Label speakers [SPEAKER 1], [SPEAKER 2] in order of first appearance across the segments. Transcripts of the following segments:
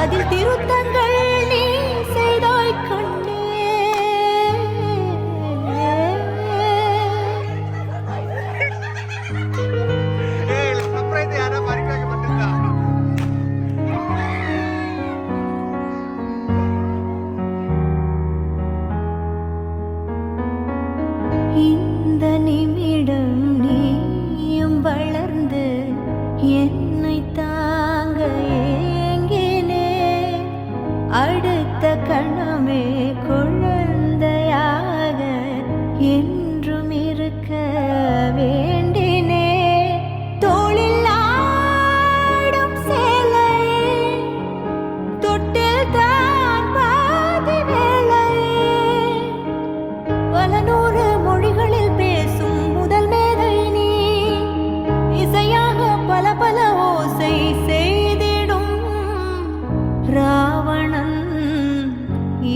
[SPEAKER 1] அதில் திருத்தங்கள் நீ செய்தாய் கண்ணே. இந்த நிமிடம் நீயும் வளர்ந்து என்னை தாங்க ஏங்கினே. அடுத்த கணமே குழந்தையாக என்றும் இருக்க வேண்டினே. தோளில் ஆடும் சேலையே, தொட்டில் தான் பாதி வேலையே. பல நூறு மொழிகளில் பேசும் முதல் மேதை நீ. இசையாக பல பல ஓசை செய்திடும் ராவணன்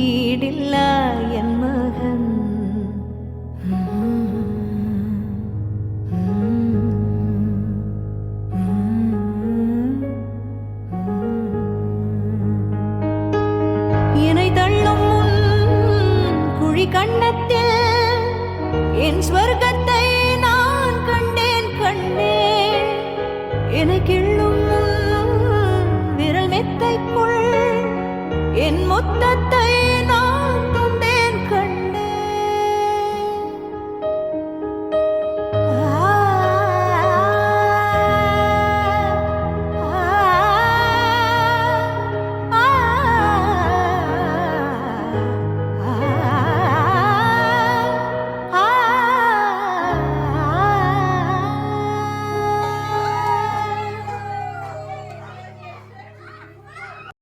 [SPEAKER 1] ஈடில்லா என் மகன். என்னை தள்ளும் குழி கண்ணத்தில் என் ஸ்வர்க்கத்தை நான் கண்டேன் கண்டேன். என்னை கிள்ளும் விரல் மெத்தைக்குள் என் மொத்தத்தை